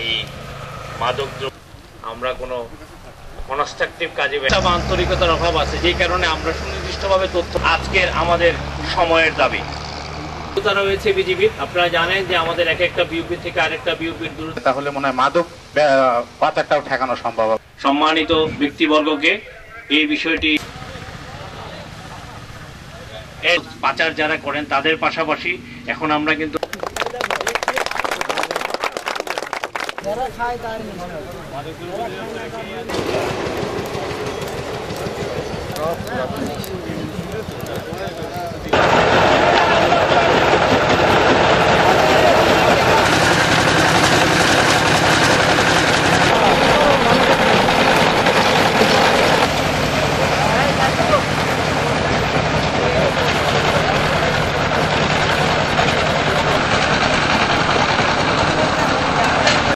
এই মাদক দ্রব্য আমরা কোনো কনস্ট্রাকটিভ কাজে আন্তরিকতার অভাব আছে, যেই কারণে আমরা সুনির্দিষ্টভাবে তথ্য আজকের আমাদের সময়ের দাবি রয়েছে বিজিবির। আপনারা জানেন যে আমাদের এক একটা বিউপি থেকে আরেকটা বিউপির দূরত্ব, তাহলে মনে হয় মাদক পাচারটাও ঠেকানো সম্ভব হবে। সম্মানিত ব্যক্তিবর্গকে এই বিষয়টি পাচার যারা করেন তাদের পাশাপাশি এখন আমরা কিন্তু